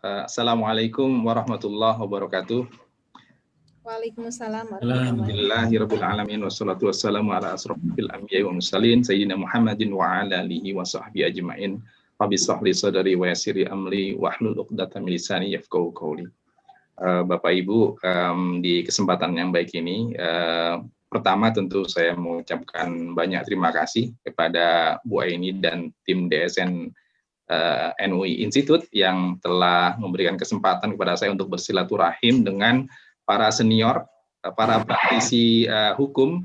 Assalamualaikum warahmatullahi wabarakatuh. Waalaikumsalam warahmatullahi wabarakatuh. Alhamdulillahirabbil alamin wassalatu wassalamu ala asrofil anbiya'i wa mursalin sayyidina Muhammadin wa ala alihi wa sahbihi ajmain. Rabbi shrah li sadri wa yassir li amri wahlul 'uqdatam min lisani yafqahu qawli. Bapak Ibu, di kesempatan yang baik ini, pertama tentu saya mengucapkan banyak terima kasih kepada Bu Aini dan tim DSN NUI Institute yang telah memberikan kesempatan kepada saya untuk bersilaturahim dengan para senior, para praktisi hukum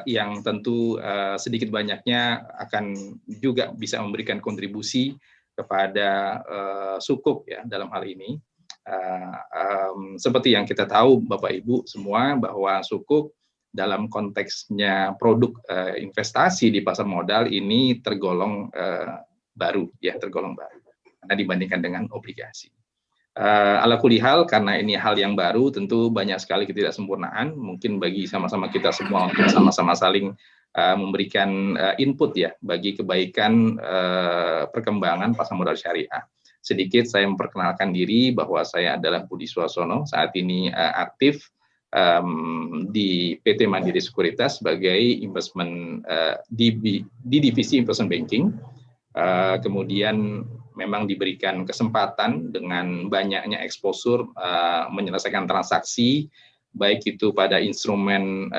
yang tentu sedikit banyaknya akan juga bisa memberikan kontribusi kepada Sukuk ya dalam hal ini. Seperti yang kita tahu Bapak Ibu semua bahwa Sukuk dalam konteksnya produk investasi di pasar modal ini tergolong baru ya, tergolong baru karena dibandingkan dengan obligasi. Ala kulihal karena ini hal yang baru tentu banyak sekali ketidaksempurnaan mungkin bagi sama-sama kita semua untuk sama-sama saling memberikan input ya bagi kebaikan perkembangan pasar modal syariah. Sedikit saya memperkenalkan diri bahwa saya adalah Budi Suarsono, saat ini aktif di PT Mandiri Sekuritas sebagai investment di divisi investment banking. Kemudian memang diberikan kesempatan dengan banyaknya exposure menyelesaikan transaksi baik itu pada instrumen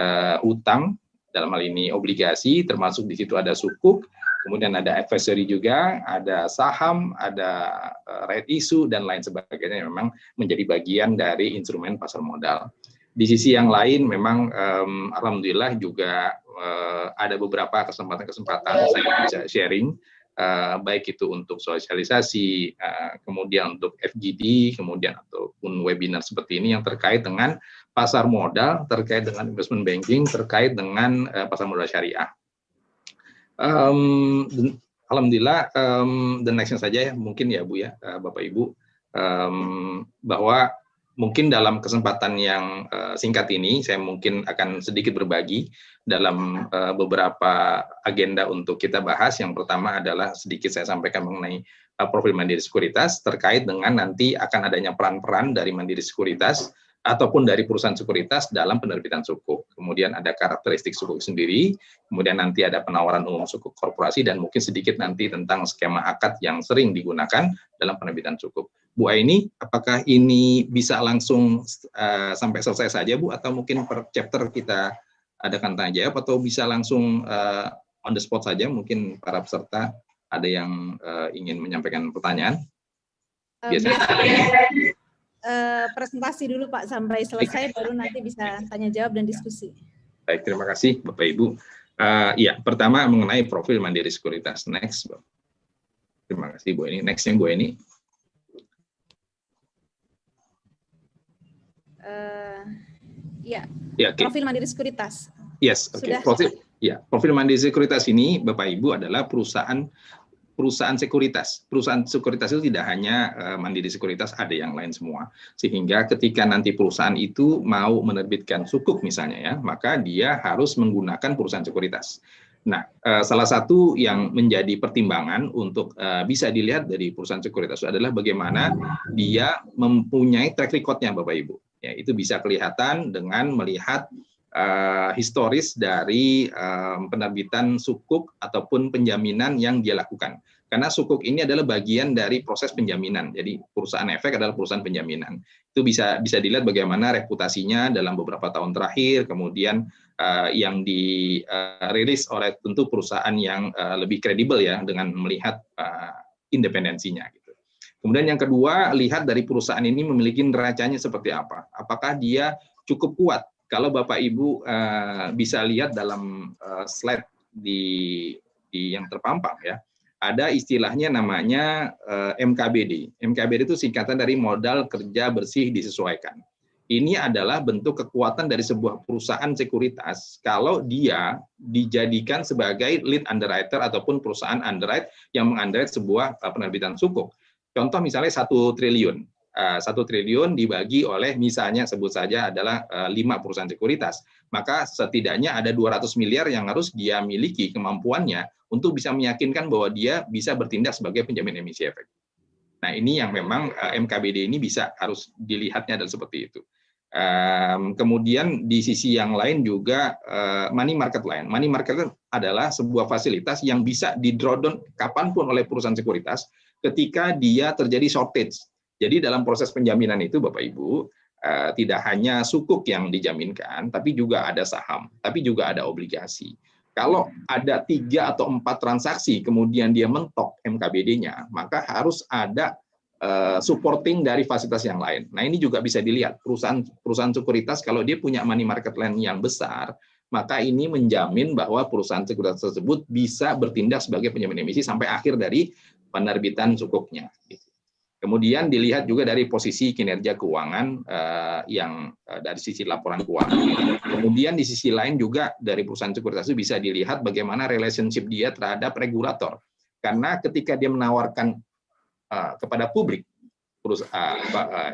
utang dalam hal ini obligasi, termasuk di situ ada Sukuk, kemudian ada advisory juga, ada saham, ada right issue dan lain sebagainya yang memang menjadi bagian dari instrumen pasar modal. Di sisi yang lain memang alhamdulillah juga ada beberapa kesempatan-kesempatan saya bisa sharing. Baik itu untuk sosialisasi, kemudian untuk FGD, kemudian ataupun webinar seperti ini yang terkait dengan pasar modal, terkait dengan investment banking, terkait dengan pasar modal syariah. Alhamdulillah, the next saja ya, mungkin ya Bu ya, Bapak Ibu, bahwa mungkin dalam kesempatan yang singkat ini saya mungkin akan sedikit berbagi dalam beberapa agenda untuk kita bahas. Yang pertama adalah sedikit saya sampaikan mengenai profil Mandiri Sekuritas terkait dengan nanti akan adanya peran-peran dari Mandiri Sekuritas ataupun dari perusahaan sekuritas dalam penerbitan Sukuk. Kemudian ada karakteristik Sukuk sendiri, kemudian nanti ada penawaran umum Sukuk korporasi, dan mungkin sedikit nanti tentang skema akad yang sering digunakan dalam penerbitan Sukuk. Bu Aini, apakah ini bisa langsung sampai selesai saja Bu, atau mungkin per chapter kita adakan tanya jawab, atau bisa langsung on the spot saja, mungkin para peserta ada yang ingin menyampaikan pertanyaan? Biasanya presentasi dulu Pak sampai selesai, baru nanti bisa tanya jawab dan diskusi. Baik, terima kasih Bapak Ibu. Ya, pertama mengenai profil Mandiri Sekuritas. Next, Bu. Terima kasih Bu Aini. Next-nya Bu Aini. Ya, okay. Profil Mandiri Sekuritas. Yes, oke. Okay. Profil Mandiri Sekuritas ini Bapak Ibu adalah perusahaan sekuritas. Perusahaan sekuritas itu tidak hanya Mandiri Sekuritas, ada yang lain semua. Sehingga ketika nanti perusahaan itu mau menerbitkan Sukuk misalnya ya, maka dia harus menggunakan perusahaan sekuritas. Nah, salah satu yang menjadi pertimbangan untuk bisa dilihat dari perusahaan sekuritas adalah bagaimana dia mempunyai track record-nya Bapak Ibu. Ya, itu bisa kelihatan dengan melihat historis dari penerbitan Sukuk ataupun penjaminan yang dia lakukan. Karena Sukuk ini adalah bagian dari proses penjaminan. Jadi perusahaan efek adalah perusahaan penjaminan. Itu bisa dilihat bagaimana reputasinya dalam beberapa tahun terakhir, kemudian yang dirilis oleh tentu perusahaan yang lebih kredibel ya dengan melihat independensinya gitu. Kemudian yang kedua, lihat dari perusahaan ini memiliki neracanya seperti apa. Apakah dia cukup kuat? Kalau Bapak Ibu bisa lihat dalam slide di yang terpampang ya, ada istilahnya namanya MKBD. MKBD itu singkatan dari modal kerja bersih disesuaikan. Ini adalah bentuk kekuatan dari sebuah perusahaan sekuritas kalau dia dijadikan sebagai lead underwriter ataupun perusahaan underwrite yang mengunderwrite sebuah penerbitan Sukuk. Contoh misalnya 1 triliun. 1 triliun dibagi oleh misalnya sebut saja adalah 5 perusahaan sekuritas, maka setidaknya ada 200 miliar yang harus dia miliki kemampuannya untuk bisa meyakinkan bahwa dia bisa bertindak sebagai penjamin emisi efek. Nah, ini yang memang MKBD ini harus dilihatnya adalah seperti itu. Kemudian di sisi yang lain juga money market line. Money market adalah sebuah fasilitas yang bisa di-draw down kapanpun oleh perusahaan sekuritas ketika dia terjadi shortage. Jadi dalam proses penjaminan itu, Bapak Ibu, tidak hanya sukuk yang dijaminkan, tapi juga ada saham, tapi juga ada obligasi. Kalau ada 3 atau 4 transaksi, kemudian dia mentok MKBD-nya, maka harus ada supporting dari fasilitas yang lain. Nah, ini juga bisa dilihat perusahaan sekuritas kalau dia punya money market line yang besar, maka ini menjamin bahwa perusahaan sekuritas tersebut bisa bertindak sebagai penjamin emisi sampai akhir dari penerbitan sukuknya. Kemudian dilihat juga dari posisi kinerja keuangan yang dari sisi laporan keuangan. Kemudian di sisi lain juga dari perusahaan sekuritas itu bisa dilihat bagaimana relationship dia terhadap regulator. Karena ketika dia menawarkan kepada publik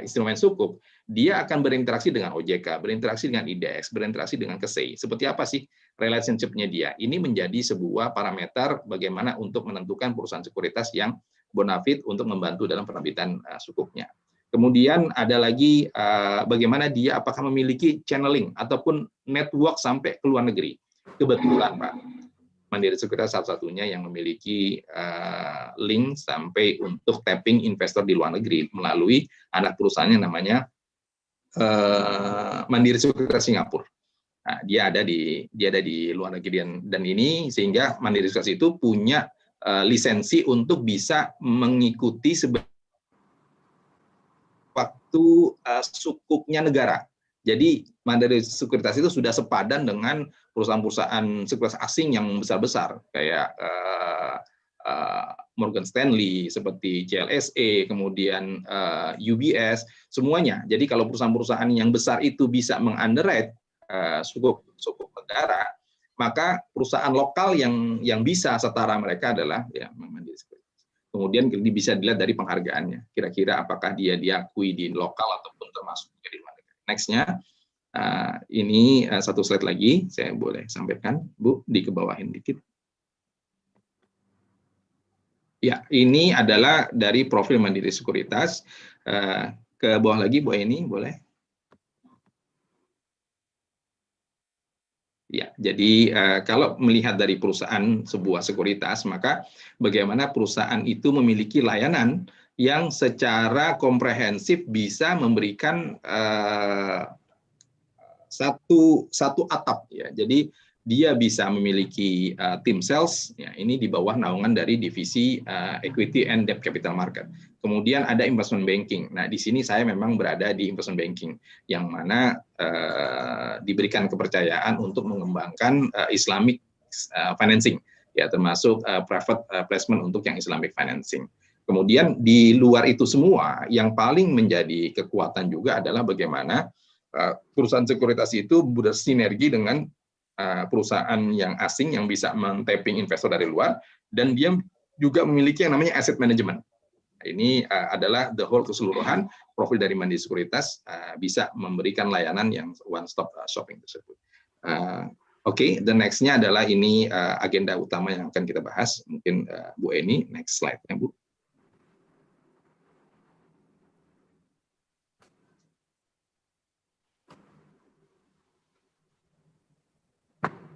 instrumen sukuk, dia akan berinteraksi dengan OJK, berinteraksi dengan IDX, berinteraksi dengan KSEI. Seperti apa sih relationship-nya dia? Ini menjadi sebuah parameter bagaimana untuk menentukan perusahaan sekuritas yang bonafit untuk membantu dalam penerbitan sukuknya. Kemudian ada lagi bagaimana dia apakah memiliki channeling ataupun network sampai ke luar negeri. Kebetulan, Pak, Mandiri Sekuritas satu-satunya yang memiliki link sampai untuk tapping investor di luar negeri melalui anak perusahaannya namanya Mandiri Sekuritas Singapura. Nah, dia ada di luar negeri dan ini sehingga Mandiri Sekuritas itu punya lisensi untuk bisa mengikuti waktu sukuknya negara. Jadi Mandiri Sekuritas itu sudah sepadan dengan perusahaan-perusahaan sekuritas asing yang besar-besar kayak Morgan Stanley, seperti CLSA, kemudian UBS, semuanya. Jadi kalau perusahaan-perusahaan yang besar itu bisa mengunderwrite sukuk negara, maka perusahaan lokal yang bisa setara mereka adalah ya Mandiri Sekuritas. Kemudian bisa dilihat dari penghargaannya. Kira-kira apakah dia diakui di lokal ataupun termasuk di luar negeri. Next-nya, ini satu slide lagi, saya boleh sampaikan, Bu, dikebawahin dikit. Ya, ini adalah dari profil Mandiri Sekuritas. Ke bawah lagi, Bu Eni, boleh? Ya, jadi kalau melihat dari perusahaan sebuah sekuritas, maka bagaimana perusahaan itu memiliki layanan yang secara komprehensif bisa memberikan satu atap, ya. Jadi dia bisa memiliki tim sales, ya, ini di bawah naungan dari divisi equity and debt capital market. Kemudian ada investment banking. Nah, di sini saya memang berada di investment banking, yang mana diberikan kepercayaan untuk mengembangkan Islamic financing, ya, termasuk private placement untuk yang Islamic financing. Kemudian di luar itu semua, yang paling menjadi kekuatan juga adalah bagaimana perusahaan sekuritas itu bersinergi dengan perusahaan yang asing yang bisa men-tapping investor dari luar, dan dia juga memiliki yang namanya asset management. Ini adalah the whole keseluruhan profil dari Mandiri Sekuritas bisa memberikan layanan yang one stop shopping tersebut. Oke, the next-nya adalah ini agenda utama yang akan kita bahas. Mungkin Bu Eni, next slide-nya, Bu.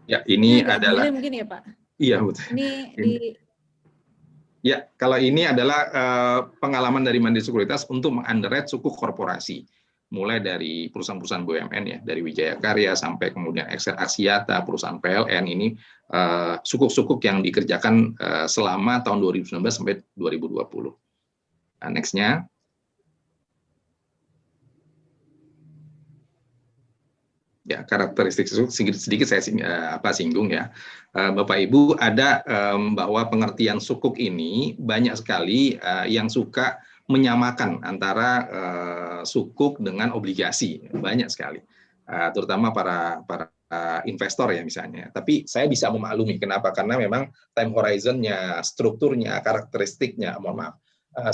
Ya, ini adalah mungkin ya, Pak. Iya, betul. Ini di Ya, kalau ini adalah pengalaman dari Mandiri Sekuritas untuk mengunderwrite sukuk korporasi, mulai dari perusahaan-perusahaan BUMN, ya, dari Wijaya Karya sampai kemudian Excel Axiata, perusahaan PLN, ini sukuk-sukuk yang dikerjakan selama tahun 2019 sampai 2020. Nah, next-nya. Ya, karakteristik sedikit saya singgung, ya, Bapak Ibu, ada bahwa pengertian sukuk ini banyak sekali yang suka menyamakan antara sukuk dengan obligasi, banyak sekali, terutama para investor, ya, misalnya. Tapi saya bisa memaklumi kenapa, karena memang time horizon-nya, strukturnya, karakteristiknya, mohon maaf,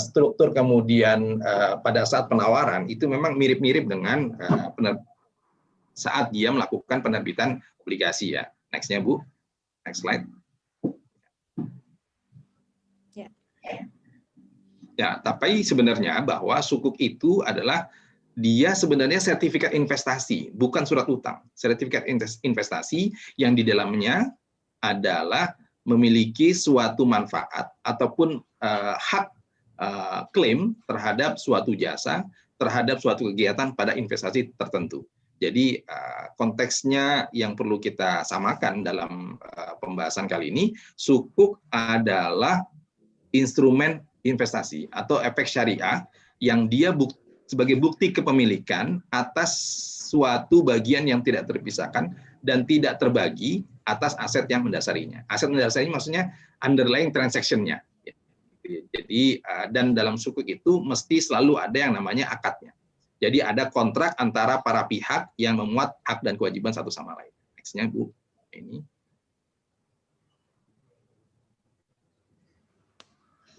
struktur kemudian pada saat penawaran itu memang mirip-mirip dengan saat dia melakukan penerbitan obligasi, ya. Next-nya, Bu. Next slide. Ya. Ya, tapi sebenarnya bahwa sukuk itu adalah dia sebenarnya sertifikat investasi, bukan surat utang. Sertifikat investasi yang di dalamnya adalah memiliki suatu manfaat ataupun hak klaim terhadap suatu jasa, terhadap suatu kegiatan pada investasi tertentu. Jadi konteksnya yang perlu kita samakan dalam pembahasan kali ini, sukuk adalah instrumen investasi atau efek syariah yang dia sebagai bukti kepemilikan atas suatu bagian yang tidak terpisahkan dan tidak terbagi atas aset yang mendasarinya. Aset mendasarinya maksudnya underlying transaction-nya. Jadi dan dalam sukuk itu mesti selalu ada yang namanya akadnya. Jadi ada kontrak antara para pihak yang memuat hak dan kewajiban satu sama lain. Next-nya Bu, ini.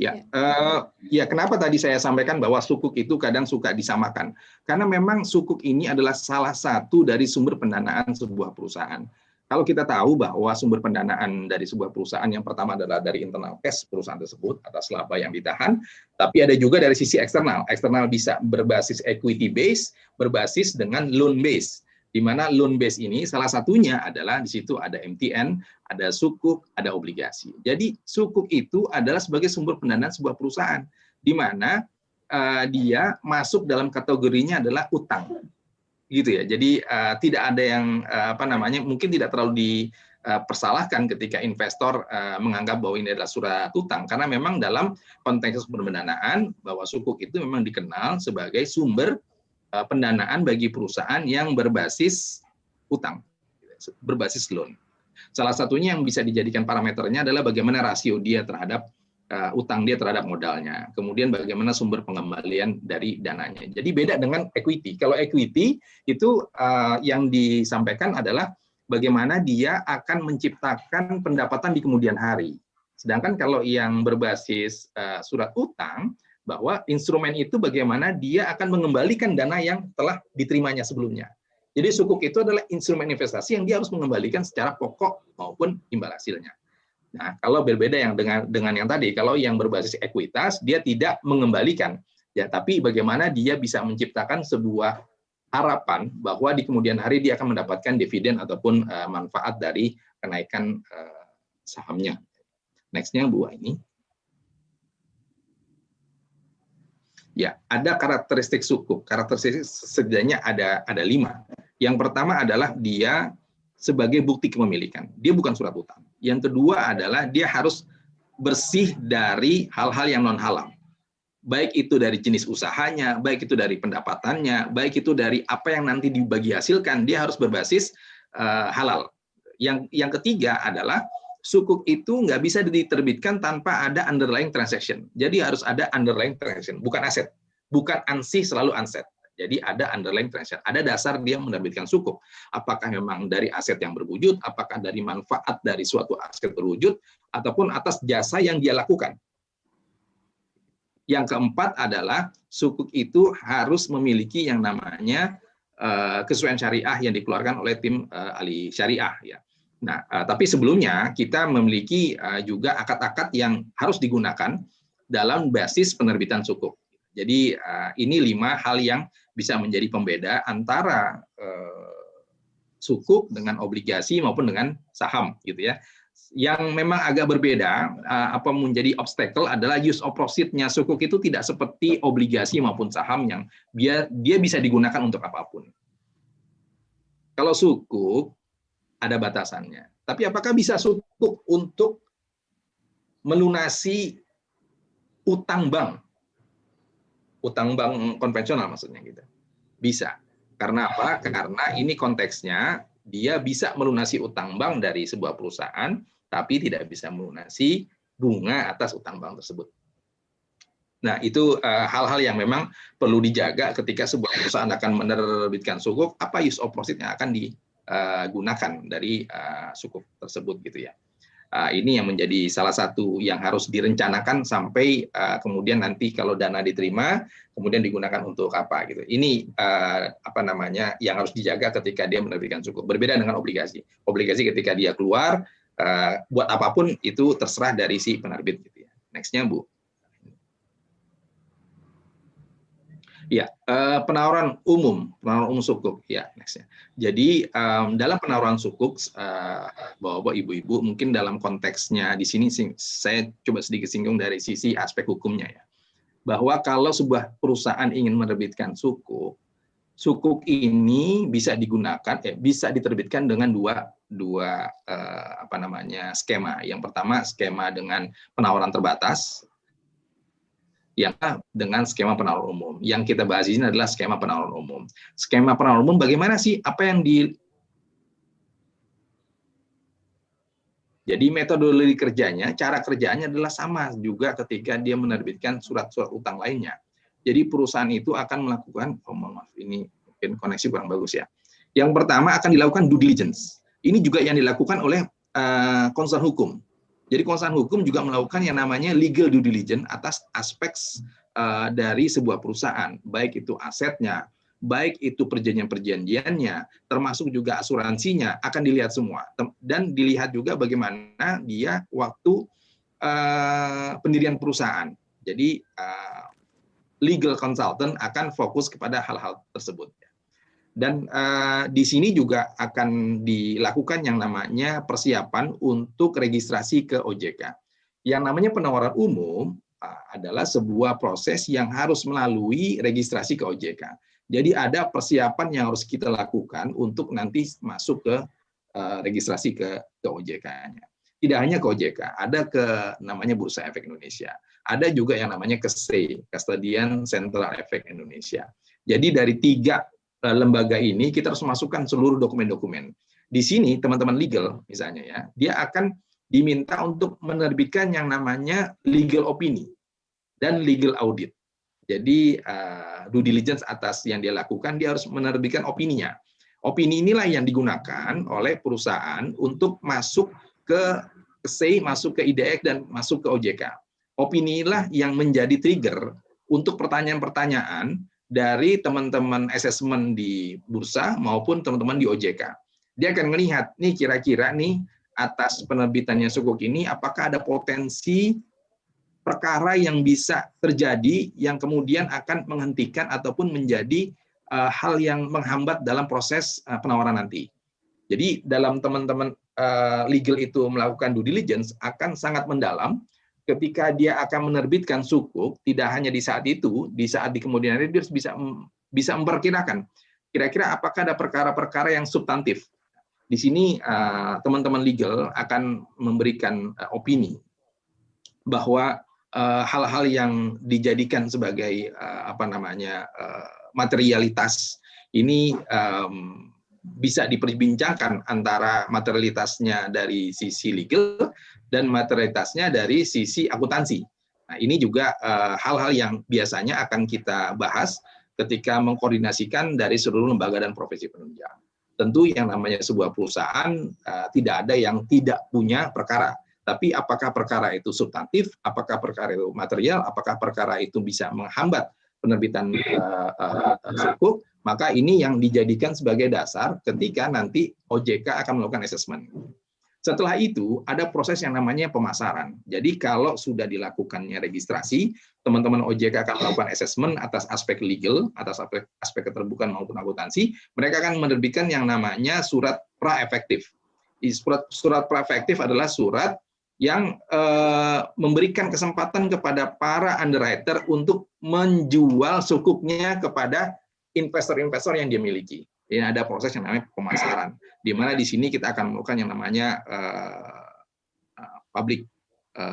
Ya, kenapa tadi saya sampaikan bahwa sukuk itu kadang suka disamakan? Karena memang sukuk ini adalah salah satu dari sumber pendanaan sebuah perusahaan. Kalau kita tahu bahwa sumber pendanaan dari sebuah perusahaan yang pertama adalah dari internal cash perusahaan tersebut atas laba yang ditahan, tapi ada juga dari sisi eksternal. Eksternal bisa berbasis equity base, berbasis dengan loan base. Di mana loan base ini salah satunya adalah di situ ada MTN, ada sukuk, ada obligasi. Jadi sukuk itu adalah sebagai sumber pendanaan sebuah perusahaan, di mana dia masuk dalam kategorinya adalah utang, gitu ya. Jadi tidak ada yang mungkin tidak terlalu dipersalahkan ketika investor menganggap bahwa ini adalah surat utang, karena memang dalam konteks sumber pendanaan bahwa sukuk itu memang dikenal sebagai sumber pendanaan bagi perusahaan yang berbasis utang, berbasis loan. Salah satunya yang bisa dijadikan parameternya adalah bagaimana rasio dia terhadap utang dia terhadap modalnya. Kemudian bagaimana sumber pengembalian dari dananya. Jadi beda dengan equity. Kalau equity itu yang disampaikan adalah bagaimana dia akan menciptakan pendapatan di kemudian hari. Sedangkan kalau yang berbasis surat utang, bahwa instrumen itu bagaimana dia akan mengembalikan dana yang telah diterimanya sebelumnya. Jadi sukuk itu adalah instrumen investasi yang dia harus mengembalikan secara pokok maupun imbal hasilnya. Nah, kalau berbeda yang dengan yang tadi, kalau yang berbasis ekuitas dia tidak mengembalikan, ya, tapi bagaimana dia bisa menciptakan sebuah harapan bahwa di kemudian hari dia akan mendapatkan dividen ataupun manfaat dari kenaikan sahamnya. Next-nya Bu ini. Ya, ada karakteristik sukuk. Karakteristik setidaknya ada 5. Yang pertama adalah dia sebagai bukti kepemilikan. Dia bukan surat utang. Yang kedua adalah dia harus bersih dari hal-hal yang non halal. Baik itu dari jenis usahanya, baik itu dari pendapatannya, baik itu dari apa yang nanti dibagi hasilkan, dia harus berbasis halal. Yang ketiga adalah sukuk itu nggak bisa diterbitkan tanpa ada underlying transaction. Jadi harus ada underlying transaction, bukan aset. Bukan ansih selalu aset. Jadi ada underlying transaction. Ada dasar dia menerbitkan sukuk. Apakah memang dari aset yang berwujud, apakah dari manfaat dari suatu aset berwujud, ataupun atas jasa yang dia lakukan. Yang keempat adalah sukuk itu harus memiliki yang namanya kesesuaian syariah yang dikeluarkan oleh tim ahli syariah, ya. Nah, tapi sebelumnya kita memiliki juga akad-akad yang harus digunakan dalam basis penerbitan sukuk. Jadi ini 5 hal yang bisa menjadi pembeda antara sukuk dengan obligasi maupun dengan saham, gitu ya. Yang memang agak berbeda, apa menjadi obstacle adalah use of proceeds-nya sukuk itu tidak seperti obligasi maupun saham yang dia bisa digunakan untuk apapun. Kalau sukuk ada batasannya. Tapi apakah bisa sukuk untuk melunasi utang bank? Utang bank konvensional maksudnya gitu. Bisa. Karena apa? Karena ini konteksnya dia bisa melunasi utang bank dari sebuah perusahaan, tapi tidak bisa melunasi bunga atas utang bank tersebut. Nah, itu hal-hal yang memang perlu dijaga ketika sebuah perusahaan akan menerbitkan sukuk, apa use of proceeds yang akan digunakan dari sukuk tersebut, gitu ya. Ini yang menjadi salah satu yang harus direncanakan sampai kemudian nanti kalau dana diterima, kemudian digunakan untuk apa, gitu. Ini yang harus dijaga ketika dia menerbitkan sukuk. Berbeda dengan obligasi. Obligasi ketika dia keluar, buat apapun itu terserah dari si penerbit, gitu ya. Next-nya Bu. Ya, penawaran umum sukuk. Ya, next ya. Jadi dalam penawaran sukuk, Bapak-bapak, ibu-ibu, mungkin dalam konteksnya di sini saya coba sedikit singgung dari sisi aspek hukumnya ya. Bahwa kalau sebuah perusahaan ingin menerbitkan sukuk ini bisa digunakan, bisa diterbitkan dengan dua skema. Yang pertama skema dengan penawaran terbatas, yang dengan skema penawaran umum. Yang kita bahas ini adalah skema penawaran umum. Skema penawaran umum bagaimana sih? Apa yang Jadi metodologi kerjanya, cara kerjanya adalah sama juga ketika dia menerbitkan surat-surat utang lainnya. Jadi perusahaan itu akan melakukan, maaf, ini mungkin koneksi kurang bagus ya. Yang pertama akan dilakukan due diligence. Ini juga yang dilakukan oleh konsultan hukum. Jadi konsultan hukum juga melakukan yang namanya legal due diligence atas aspek dari sebuah perusahaan, baik itu asetnya, baik itu perjanjian-perjanjiannya, termasuk juga asuransinya, akan dilihat semua. Dan dilihat juga bagaimana dia waktu pendirian perusahaan. Jadi legal consultant akan fokus kepada hal-hal tersebut. Dan di sini juga akan dilakukan yang namanya persiapan untuk registrasi ke OJK. Yang namanya penawaran umum adalah sebuah proses yang harus melalui registrasi ke OJK. Jadi ada persiapan yang harus kita lakukan untuk nanti masuk ke registrasi ke OJK-nya. Tidak hanya ke OJK, ada ke namanya Bursa Efek Indonesia. Ada juga yang namanya ke CSE, Custodian Central Efek Indonesia. Jadi dari 3 lembaga ini kita harus masukkan seluruh dokumen-dokumen. Di sini teman-teman legal misalnya ya, dia akan diminta untuk menerbitkan yang namanya legal opini dan legal audit. Jadi due diligence atas yang dia lakukan, dia harus menerbitkan opininya. Opini inilah yang digunakan oleh perusahaan untuk masuk ke CSE, masuk ke IDX, dan masuk ke OJK. Opini inilah yang menjadi trigger untuk pertanyaan-pertanyaan dari teman-teman asesmen di bursa maupun teman-teman di OJK. Dia akan melihat, nih kira-kira nih atas penerbitannya sukuk ini, apakah ada potensi perkara yang bisa terjadi yang kemudian akan menghentikan ataupun menjadi hal yang menghambat dalam proses penawaran nanti. Jadi dalam teman-teman legal itu melakukan due diligence akan sangat mendalam ketika dia akan menerbitkan sukuk, tidak hanya di saat itu, di saat di kemudian hari dia bisa memperkirakan kira-kira apakah ada perkara-perkara yang substantif. Di sini teman-teman legal akan memberikan opini bahwa hal-hal yang dijadikan sebagai materialitas ini bisa diperbincangkan antara materialitasnya dari sisi legal dan materialitasnya dari sisi akuntansi. Nah, ini juga hal-hal yang biasanya akan kita bahas ketika mengkoordinasikan dari seluruh lembaga dan profesi penunjang. Tentu yang namanya sebuah perusahaan tidak ada yang tidak punya perkara. Tapi apakah perkara itu substantif, apakah perkara itu material, apakah perkara itu bisa menghambat penerbitan sukuk, maka ini yang dijadikan sebagai dasar ketika nanti OJK akan melakukan asesmen. Setelah itu ada proses yang namanya pemasaran. Jadi kalau sudah dilakukannya registrasi, teman-teman OJK akan melakukan asesmen atas aspek legal, atas aspek keterbukaan maupun akuntansi. Mereka akan menerbitkan yang namanya surat pra-efektif. Surat pra-efektif adalah surat yang memberikan kesempatan kepada para underwriter untuk menjual sukuknya kepada investor-investor yang dia miliki. Ini ada proses yang namanya pemasaran, di mana di sini kita akan melakukan yang namanya public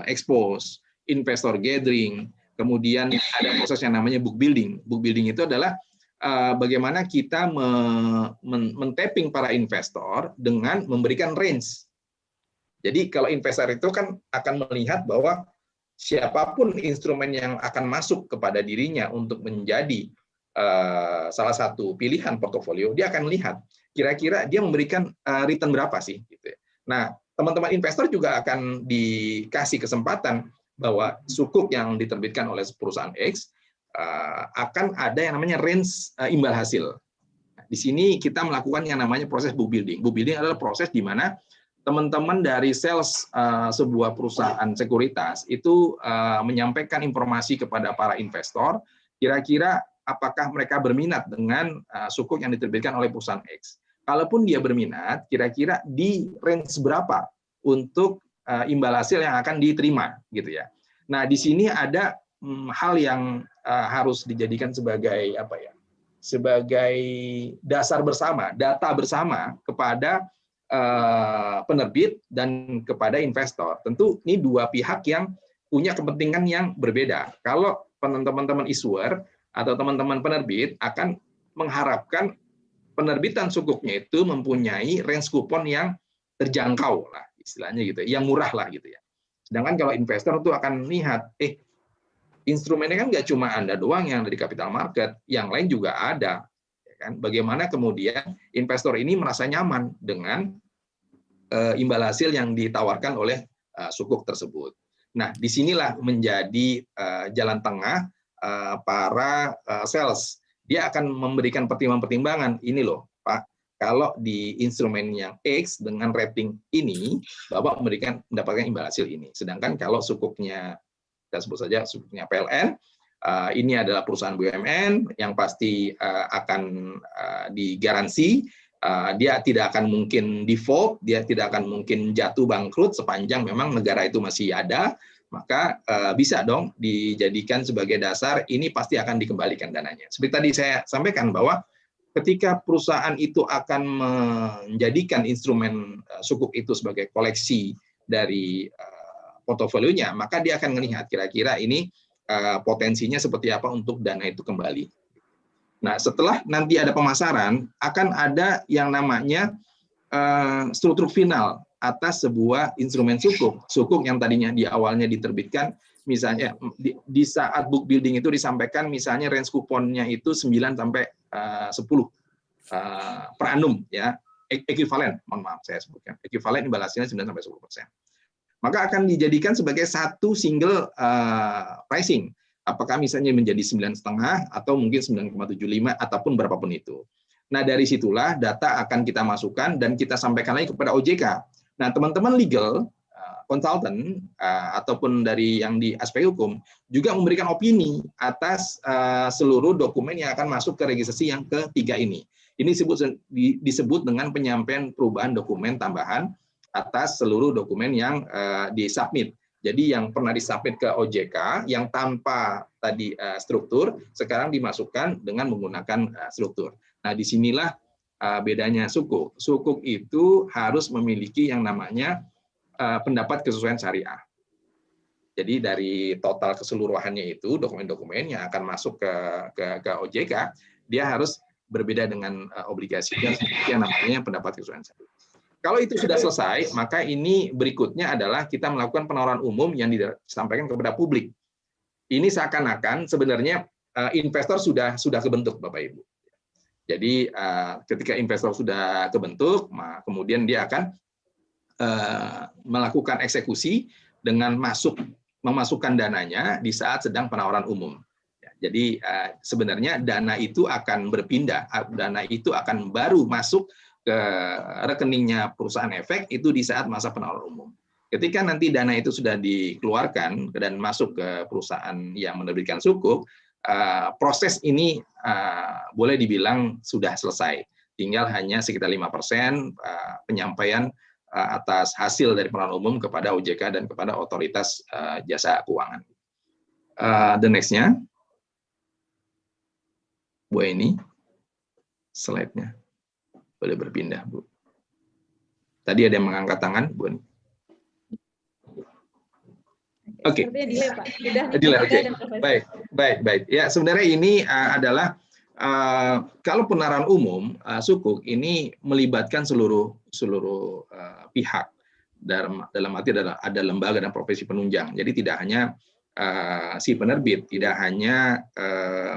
expose, investor gathering, kemudian ada proses yang namanya book building. Book building itu adalah bagaimana kita men-tapping para investor dengan memberikan range. Jadi kalau investor itu kan akan melihat bahwa siapapun instrumen yang akan masuk kepada dirinya untuk menjadi salah satu pilihan portofolio, dia akan melihat kira-kira dia memberikan return berapa sih. Gitu. Nah, teman-teman investor juga akan dikasih kesempatan bahwa sukuk yang diterbitkan oleh perusahaan X akan ada yang namanya range imbal hasil. Di sini kita melakukan yang namanya proses book building. Book building adalah proses di mana teman-teman dari sales sebuah perusahaan sekuritas itu menyampaikan informasi kepada para investor, kira-kira apakah mereka berminat dengan sukuk yang diterbitkan oleh perusahaan X. Kalaupun dia berminat, kira-kira di range berapa untuk imbal hasil yang akan diterima, gitu ya. Nah, di sini ada hal yang harus dijadikan sebagai apa ya? Sebagai dasar bersama, data bersama kepada penerbit dan kepada investor. Tentu ini dua pihak yang punya kepentingan yang berbeda. Kalau teman-teman issuer atau teman-teman penerbit akan mengharapkan penerbitan sukuknya itu mempunyai range kupon yang terjangkau lah istilahnya gitu, yang murah lah gitu ya. Sedangkan kalau investor itu akan lihat, instrumennya kan nggak cuma Anda doang yang ada di capital market, yang lain juga ada. Kan? Bagaimana kemudian investor ini merasa nyaman dengan imbal hasil yang ditawarkan oleh sukuk tersebut. Nah, disinilah menjadi jalan tengah para sales. Dia akan memberikan pertimbangan-pertimbangan, ini loh Pak, kalau di instrumen yang X dengan rating ini, Bapak mendapatkan imbal hasil ini. Sedangkan kalau sukuknya, kita sebut saja sukuknya PLN, ini adalah perusahaan BUMN yang pasti akan digaransi, dia tidak akan mungkin default, dia tidak akan mungkin jatuh bangkrut sepanjang memang negara itu masih ada, maka bisa dong dijadikan sebagai dasar, ini pasti akan dikembalikan dananya. Seperti tadi saya sampaikan bahwa ketika perusahaan itu akan menjadikan instrumen sukuk itu sebagai koleksi dari portofolionya, maka dia akan melihat kira-kira ini potensinya seperti apa untuk dana itu kembali. Nah, setelah nanti ada pemasaran, akan ada yang namanya struktur final atas sebuah instrumen sukuk. Sukuk yang tadinya di awalnya diterbitkan, misalnya di saat book building itu disampaikan misalnya range kuponnya itu 9 sampai 10 per annum, ya, ekuivalen, mohon maaf saya sebutkan, ekuivalen imbal hasilnya 9 sampai 10%. Maka akan dijadikan sebagai satu single pricing. Apakah misalnya menjadi 9,5 atau mungkin 9,75 ataupun berapapun itu. Nah, dari situlah data akan kita masukkan dan kita sampaikan lagi kepada OJK. Nah, teman-teman legal, consultant, ataupun dari yang di aspek hukum, juga memberikan opini atas seluruh dokumen yang akan masuk ke registrasi yang ketiga ini. Ini disebut dengan penyampaian perubahan dokumen tambahan atas seluruh dokumen yang disubmit. Jadi yang pernah disubmit ke OJK, yang tanpa tadi struktur, sekarang dimasukkan dengan menggunakan struktur. Nah, disinilah bedanya sukuk. Sukuk itu harus memiliki yang namanya pendapat kesesuaian syariah. Jadi dari total keseluruhannya itu, dokumen-dokumen yang akan masuk ke OJK, dia harus berbeda dengan obligasi yang namanya pendapat kesesuaian syariah. Kalau itu sudah selesai, maka ini berikutnya adalah kita melakukan penawaran umum yang disampaikan kepada publik. Ini seakan-akan sebenarnya investor sudah kebentuk, Bapak Ibu. Jadi ketika investor sudah kebentuk, kemudian dia akan melakukan eksekusi dengan memasukkan dananya di saat sedang penawaran umum. Jadi sebenarnya dana itu akan berpindah, dana itu akan baru masuk ke rekeningnya perusahaan efek itu di saat masa penawaran umum. Ketika nanti dana itu sudah dikeluarkan dan masuk ke perusahaan yang menerbitkan sukuk, proses ini boleh dibilang sudah selesai. Tinggal hanya sekitar 5% penyampaian atas hasil dari penawaran umum kepada OJK dan kepada otoritas jasa keuangan. The next-nya, Bu Eni, slide-nya. Boleh berpindah, Bu. Tadi ada yang mengangkat tangan, Bu. Oke. Delay. Baik. Ya, sebenarnya ini adalah kalau penawaran umum sukuk ini melibatkan seluruh pihak. Dalam arti ada lembaga dan profesi penunjang. Jadi tidak hanya si penerbit, tidak hanya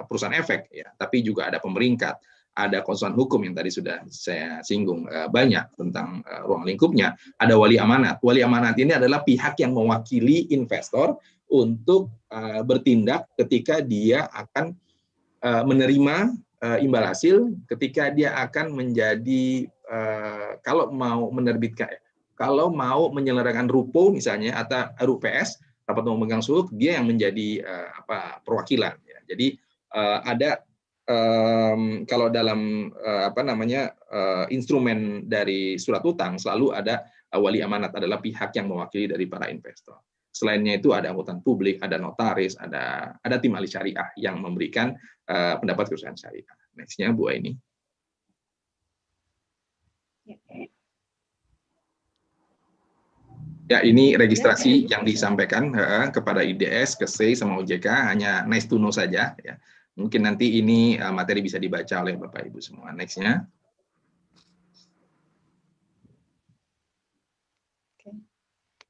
perusahaan efek, ya, tapi juga ada pemerintah. Ada konsultan hukum yang tadi sudah saya singgung banyak tentang ruang lingkupnya. Ada wali amanat. Wali amanat ini adalah pihak yang mewakili investor untuk bertindak ketika dia akan menerima imbal hasil, ketika dia akan menjadi kalau mau menerbitkan, kalau mau menyelenggarakan RUPO misalnya atau RUPS, rapat umum pemegang sukuk, dia yang menjadi perwakilan. Ya. Jadi ada kalau dalam instrumen dari surat utang selalu ada wali amanat, adalah pihak yang mewakili dari para investor. Selainnya itu ada akuntan publik, ada notaris, ada tim ahli syariah yang memberikan pendapat kerusakan syariah. Nextnya Bu Aini. Ya, ini registrasi yang disampaikan kepada IDS, ke SEI, sama OJK, hanya nice to know saja. Ya. Mungkin nanti ini materi bisa dibaca oleh Bapak Ibu semua. Next-nya.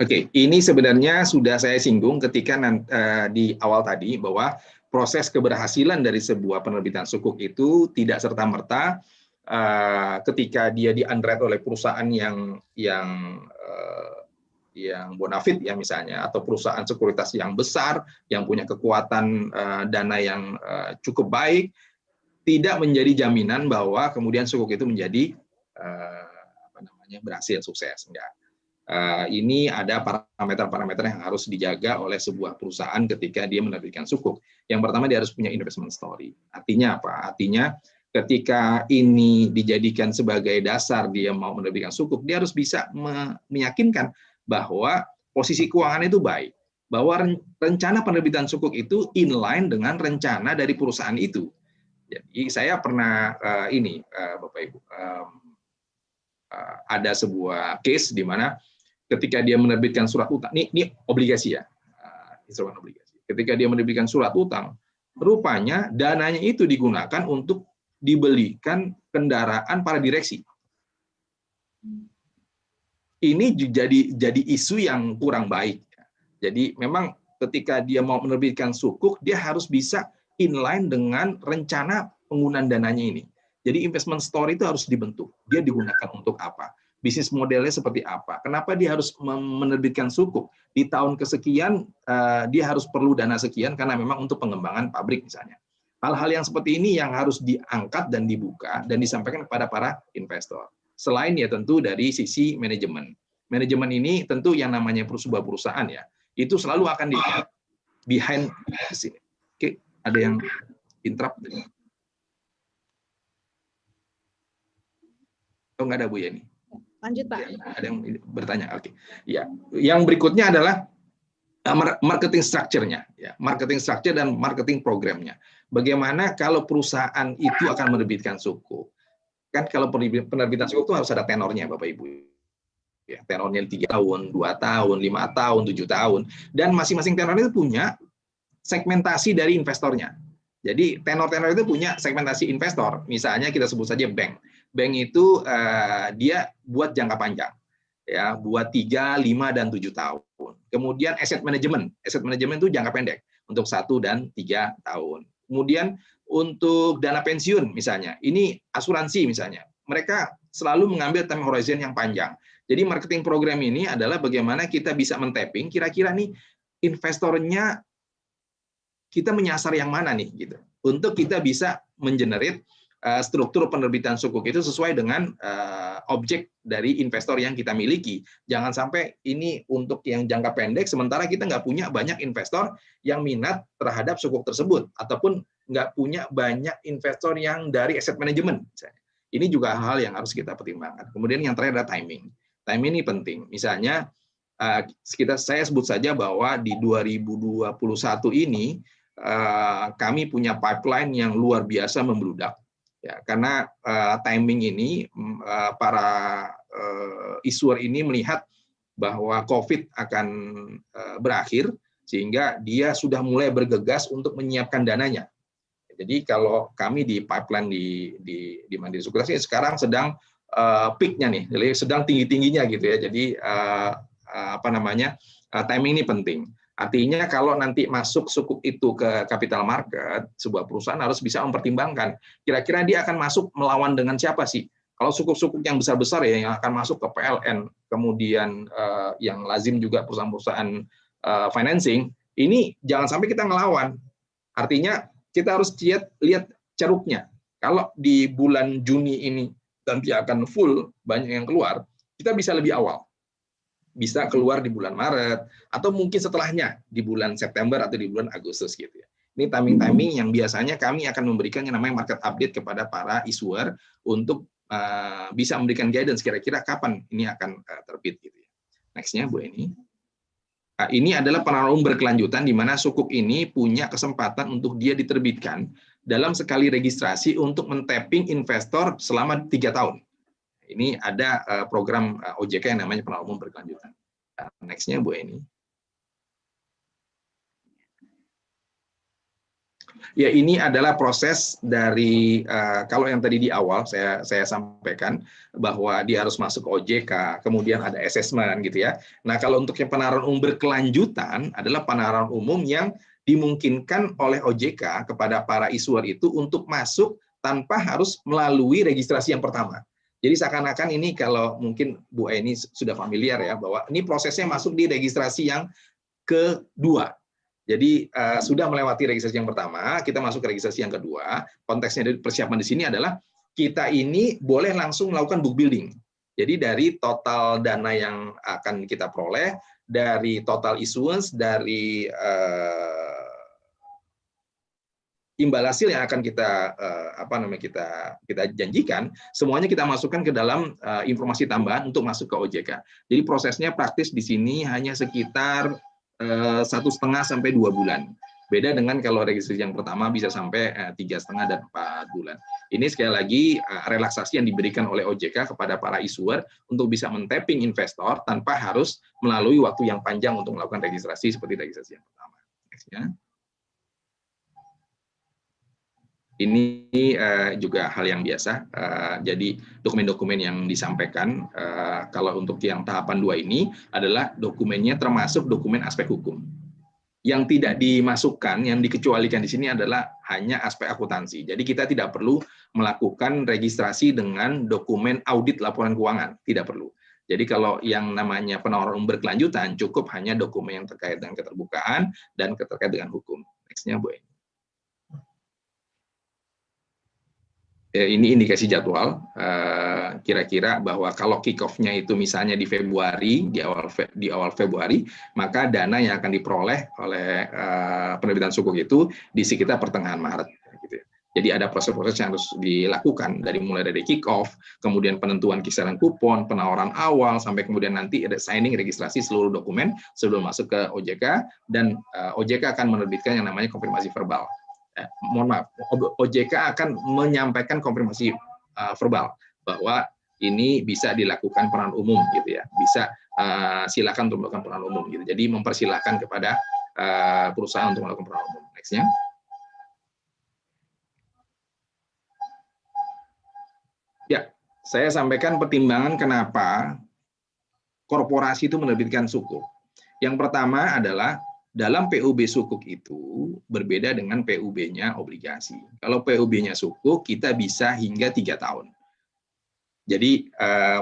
Oke, ini sebenarnya sudah saya singgung ketika di awal tadi, bahwa proses keberhasilan dari sebuah penerbitan sukuk itu tidak serta-merta ketika dia di-underwrite oleh perusahaan yang bonafit ya misalnya, atau perusahaan sekuritas yang besar yang punya kekuatan dana yang cukup baik, tidak menjadi jaminan bahwa kemudian sukuk itu menjadi berhasil, sukses. Enggak. Ini ada parameter-parameter yang harus dijaga oleh sebuah perusahaan ketika dia menerbitkan sukuk. Yang pertama, dia harus punya investment story. Artinya apa? Artinya ketika ini dijadikan sebagai dasar dia mau menerbitkan sukuk, dia harus bisa meyakinkan bahwa posisi keuangan itu baik, bahwa rencana penerbitan sukuk itu inline dengan rencana dari perusahaan itu. Jadi saya pernah Bapak Ibu, ada sebuah case di mana ketika dia menerbitkan surat utang, ini obligasi ya, instrumen obligasi. Ketika dia menerbitkan surat utang, rupanya dananya itu digunakan untuk dibelikan kendaraan para direksi. Ini jadi isu yang kurang baik. Jadi memang ketika dia mau menerbitkan sukuk, dia harus bisa inline dengan rencana penggunaan dananya ini. Jadi investment story itu harus dibentuk. Dia digunakan untuk apa? Bisnis modelnya seperti apa? Kenapa dia harus menerbitkan sukuk? Di tahun kesekian dia harus perlu dana sekian karena memang untuk pengembangan pabrik misalnya. Hal-hal yang seperti ini yang harus diangkat dan dibuka dan disampaikan kepada para investor. Selain ya tentu dari sisi manajemen. Manajemen ini tentu yang namanya sebuah perusahaan ya, itu selalu akan dilihat behind the scene. Oke, ada yang interrupt? Oh, nggak ada Bu Yeni. Lanjut Pak. Ya, ada yang bertanya. Oke. Ya, yang berikutnya adalah marketing structure-nya, ya, marketing structure dan marketing programnya. Bagaimana kalau perusahaan itu akan menerbitkan sukuk? Kan kalau penerbitan sukuk itu harus ada tenornya, Bapak Ibu. Ya, tenornya 3 tahun, 2 tahun, 5 tahun, 7 tahun, dan masing-masing tenor itu punya segmentasi dari investornya. Jadi tenor-tenor itu punya segmentasi investor. Misalnya kita sebut saja bank. Bank itu dia buat jangka panjang, ya, buat 3, 5, dan 7 tahun. Kemudian asset management itu jangka pendek untuk 1 dan 3 tahun. Kemudian untuk dana pensiun misalnya, ini asuransi misalnya, mereka selalu mengambil time horizon yang panjang. Jadi marketing program ini adalah bagaimana kita bisa men-tapping kira-kira nih investornya kita menyasar yang mana nih gitu. Untuk kita bisa mengenerate struktur penerbitan sukuk itu sesuai dengan objek dari investor yang kita miliki. Jangan sampai ini untuk yang jangka pendek, sementara kita nggak punya banyak investor yang minat terhadap sukuk tersebut, ataupun nggak punya banyak investor yang dari asset management. Ini juga hal yang harus kita pertimbangkan. Kemudian yang terakhir adalah timing. Timing ini penting. Misalnya, saya sebut saja bahwa di 2021 ini, kami punya pipeline yang luar biasa membludak. Ya, karena timing ini para issuer ini melihat bahwa COVID akan berakhir, sehingga dia sudah mulai bergegas untuk menyiapkan dananya. Jadi kalau kami di pipeline di Mandiri Sekuritas ini sekarang sedang peak-nya nih, jadi sedang tinggi-tingginya gitu ya. Jadi timing ini penting. Artinya kalau nanti masuk sukuk itu ke capital market, sebuah perusahaan harus bisa mempertimbangkan kira-kira dia akan masuk melawan dengan siapa sih. Kalau sukuk-sukuk yang besar-besar ya yang akan masuk ke PLN, kemudian yang lazim juga perusahaan-perusahaan financing, ini jangan sampai kita ngelawan. Artinya kita harus lihat ceruknya. Kalau di bulan Juni ini nanti akan full, banyak yang keluar, kita bisa lebih awal. Bisa keluar di bulan Maret, atau mungkin setelahnya di bulan September atau di bulan Agustus gitu ya. Ini timing-timing yang biasanya kami akan memberikan yang namanya market update kepada para issuer untuk bisa memberikan guidance kira-kira kapan ini akan terbit gitu ya. Next-nya Bu Eni. Nah, ini adalah penawaran umum berkelanjutan di mana sukuk ini punya kesempatan untuk dia diterbitkan dalam sekali registrasi untuk men-tapping investor selama 3 tahun. Ini ada program OJK yang namanya penawaran umum berkelanjutan. Next-nya Bu Eni. Ya, ini adalah proses dari kalau yang tadi di awal saya sampaikan bahwa dia harus masuk OJK, kemudian ada assessment gitu ya. Nah, kalau untuk yang penawaran umum berkelanjutan adalah penawaran umum yang dimungkinkan oleh OJK kepada para issuer itu untuk masuk tanpa harus melalui registrasi yang pertama. Jadi seakan-akan ini kalau mungkin Bu Eni sudah familiar ya bahwa ini prosesnya masuk di registrasi yang kedua. Jadi sudah melewati registrasi yang pertama, kita masuk ke registrasi yang kedua. Konteksnya dari persiapan di sini adalah kita ini boleh langsung melakukan book building. Jadi dari total dana yang akan kita peroleh, dari total issuance, dari imbal hasil yang akan kita kita janjikan, semuanya kita masukkan ke dalam informasi tambahan untuk masuk ke OJK. Jadi prosesnya praktis di sini hanya sekitar 1,5 sampai 2 bulan. Beda dengan kalau registrasi yang pertama bisa sampai 3,5 dan 4 bulan. Ini sekali lagi relaksasi yang diberikan oleh OJK kepada para issuer untuk bisa men-tapping investor tanpa harus melalui waktu yang panjang untuk melakukan registrasi seperti registrasi yang pertama. Next-nya. Ini juga hal yang biasa. Jadi dokumen-dokumen yang disampaikan kalau untuk yang tahapan 2 ini adalah dokumennya termasuk dokumen aspek hukum. Yang tidak dimasukkan, yang dikecualikan di sini adalah hanya aspek akuntansi. Jadi kita tidak perlu melakukan registrasi dengan dokumen audit laporan keuangan, tidak perlu. Jadi kalau yang namanya penawaran umum berkelanjutan cukup hanya dokumen yang terkait dengan keterbukaan dan terkait dengan hukum. Next-nya Bu Eni. Ini indikasi jadwal, kira-kira bahwa kalau kick-off-nya itu misalnya di Februari, di awal Februari, maka dana yang akan diperoleh oleh penerbitan sukuk itu di sekitar pertengahan Maret. Gitu. Jadi ada proses-proses yang harus dilakukan, mulai dari kick-off, kemudian penentuan kisaran kupon, penawaran awal, sampai kemudian nanti ada signing registrasi seluruh dokumen sebelum masuk ke OJK, dan OJK akan menerbitkan yang namanya konfirmasi verbal. Mohon maaf, OJK akan menyampaikan konfirmasi verbal bahwa ini bisa dilakukan peran umum gitu ya, bisa silakan untuk melakukan peran umum gitu. Jadi mempersilahkan kepada perusahaan untuk melakukan peran umum. Next-nya. Ya, saya sampaikan pertimbangan kenapa korporasi itu menerbitkan sukuk. Yang pertama adalah dalam PUB sukuk itu berbeda dengan PUB-nya obligasi. Kalau PUB-nya sukuk, kita bisa hingga 3 tahun. Jadi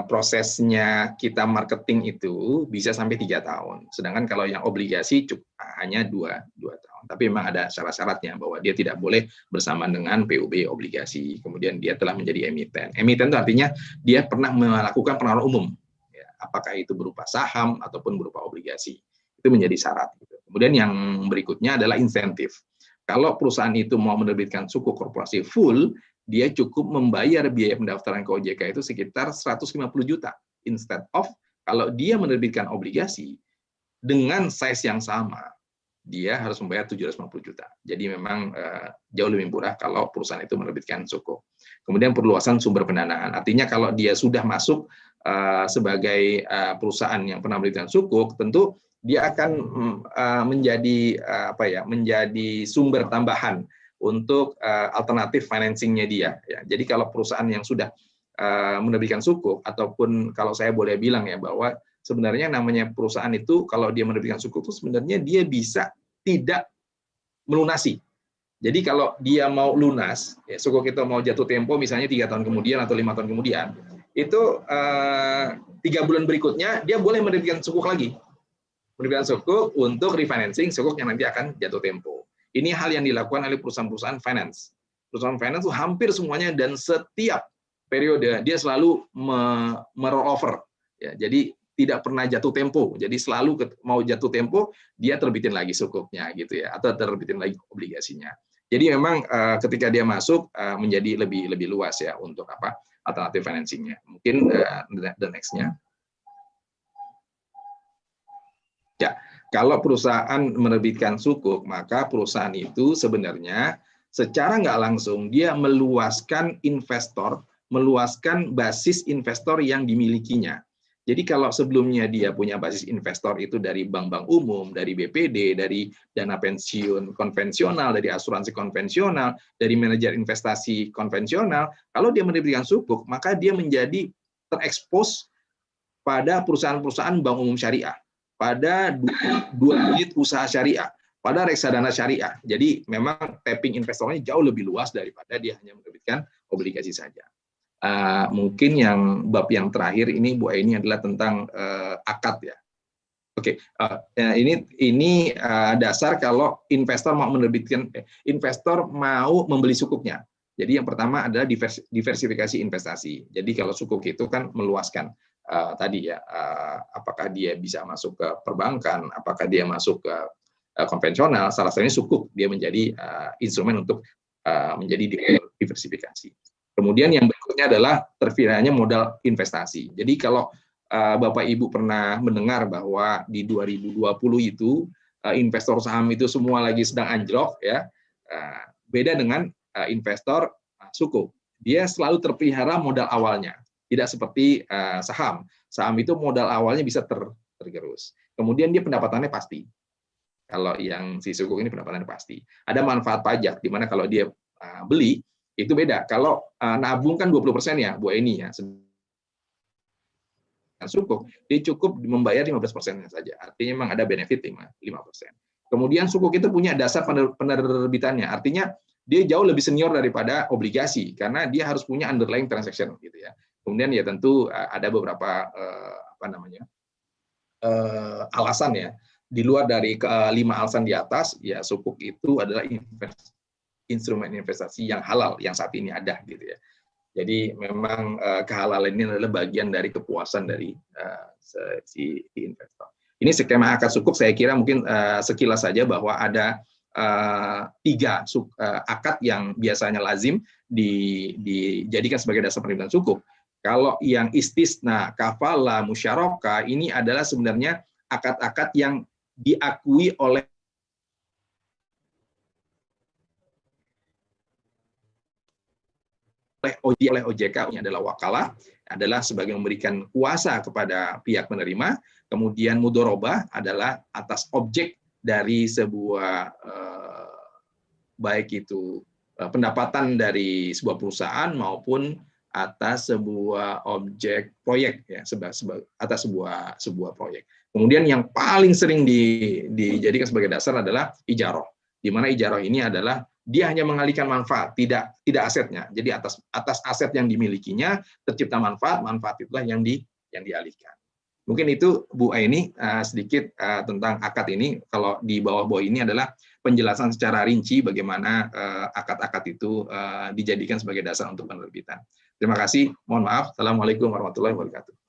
prosesnya kita marketing itu bisa sampai 3 tahun. Sedangkan kalau yang obligasi hanya 2 tahun. Tapi memang ada syarat-syaratnya bahwa dia tidak boleh bersamaan dengan PUB obligasi. Kemudian dia telah menjadi emiten. Emiten itu artinya dia pernah melakukan penawaran umum. Ya, apakah itu berupa saham ataupun berupa obligasi. Itu menjadi syarat. Kemudian yang berikutnya adalah insentif. Kalau perusahaan itu mau menerbitkan sukuk korporasi full, dia cukup membayar biaya pendaftaran ke OJK itu sekitar 150 juta. Instead of kalau dia menerbitkan obligasi dengan size yang sama, dia harus membayar 750 juta. Jadi memang jauh lebih murah kalau perusahaan itu menerbitkan sukuk. Kemudian perluasan sumber pendanaan. Artinya kalau dia sudah masuk sebagai perusahaan yang pernah menerbitkan sukuk, tentu dia akan menjadi menjadi sumber tambahan untuk alternatif financing-nya dia. Ya. Jadi kalau perusahaan yang sudah menerbitkan sukuk, ataupun kalau saya boleh bilang ya bahwa sebenarnya namanya perusahaan itu kalau dia menerbitkan sukuk itu sebenarnya dia bisa tidak melunasi. Jadi kalau dia mau lunas, ya, sukuk itu mau jatuh tempo misalnya 3 tahun kemudian atau 5 tahun kemudian, itu 3 bulan berikutnya dia boleh menerbitkan sukuk lagi. Penerbitan sukuk untuk refinancing sukuk yang nanti akan jatuh tempo. Ini hal yang dilakukan oleh perusahaan-perusahaan finance. Perusahaan finance itu hampir semuanya dan setiap periode dia selalu merollover. Ya, jadi tidak pernah jatuh tempo. Jadi selalu mau jatuh tempo dia terbitin lagi sukuknya gitu ya, atau terbitin lagi obligasinya. Jadi memang ketika dia masuk menjadi lebih luas ya untuk apa alternatif financingnya. Mungkin the next-nya. Ya, kalau perusahaan menerbitkan sukuk, maka perusahaan itu sebenarnya secara nggak langsung dia meluaskan investor, meluaskan basis investor yang dimilikinya. Jadi kalau sebelumnya dia punya basis investor itu dari bank-bank umum, dari BPD, dari dana pensiun konvensional, dari asuransi konvensional, dari manajer investasi konvensional, kalau dia menerbitkan sukuk, maka dia menjadi terekspos pada perusahaan-perusahaan bank umum syariah, pada dua unit usaha syariah, pada reksadana syariah. Jadi memang tapping investornya jauh lebih luas daripada dia hanya menerbitkan obligasi saja. Mungkin yang bab yang terakhir ini Bu Aini adalah tentang akad ya. Oke, ini dasar kalau investor mau menerbitkan, investor mau membeli sukuknya. Jadi yang pertama adalah diversifikasi investasi. Jadi kalau sukuk itu kan meluaskan tadi ya, apakah dia bisa masuk ke perbankan, apakah dia masuk ke konvensional. Salah satunya sukuk, dia menjadi instrumen untuk menjadi diversifikasi. Kemudian yang berikutnya adalah terpilihnya modal investasi. Jadi kalau Bapak Ibu pernah mendengar bahwa di 2020 itu investor saham itu semua lagi sedang anjlok ya, beda dengan investor sukuk. Dia selalu terpelihara modal awalnya, tidak seperti saham. Saham itu modal awalnya bisa tergerus. Kemudian dia pendapatannya pasti. Kalau yang si sukuk ini pendapatannya pasti. Ada manfaat pajak, di mana kalau dia beli itu beda. Kalau nabung kan 20% ya, Bu Eni ya. Sukuk, dia cukup membayar 15% saja. Artinya memang ada benefit 5%. Kemudian sukuk itu punya dasar penerbitannya. Artinya dia jauh lebih senior daripada obligasi karena dia harus punya underlying transaction gitu ya. Kemudian ya tentu ada beberapa alasan ya. Di luar dari 5 alasan di atas, ya sukuk itu adalah instrumen investasi yang halal yang saat ini ada gitu ya. Jadi memang kehalalan ini adalah bagian dari kepuasan dari si investor. Ini skema akad sukuk saya kira mungkin sekilas saja bahwa ada 3 akad yang biasanya lazim dijadikan sebagai dasar penerbitan sukuk. Kalau yang istisna, kafalah, musyarakah ini adalah sebenarnya akad-akad yang diakui oleh OJK, ini adalah wakalah, adalah sebagai memberikan kuasa kepada pihak penerima. Kemudian mudorobah adalah atas objek dari sebuah baik itu pendapatan dari sebuah perusahaan maupun atas sebuah objek proyek ya, atas sebuah proyek. Kemudian yang paling sering dijadikan sebagai dasar adalah ijaroh, di mana ijaroh ini adalah dia hanya mengalihkan manfaat, tidak asetnya. Jadi atas aset yang dimilikinya tercipta manfaat itulah yang dialihkan. Mungkin itu Bu Aini sedikit tentang akad ini. Kalau di bawah ini adalah penjelasan secara rinci bagaimana akad-akad itu dijadikan sebagai dasar untuk penerbitan. Terima kasih. Mohon maaf. Assalamualaikum warahmatullahi wabarakatuh.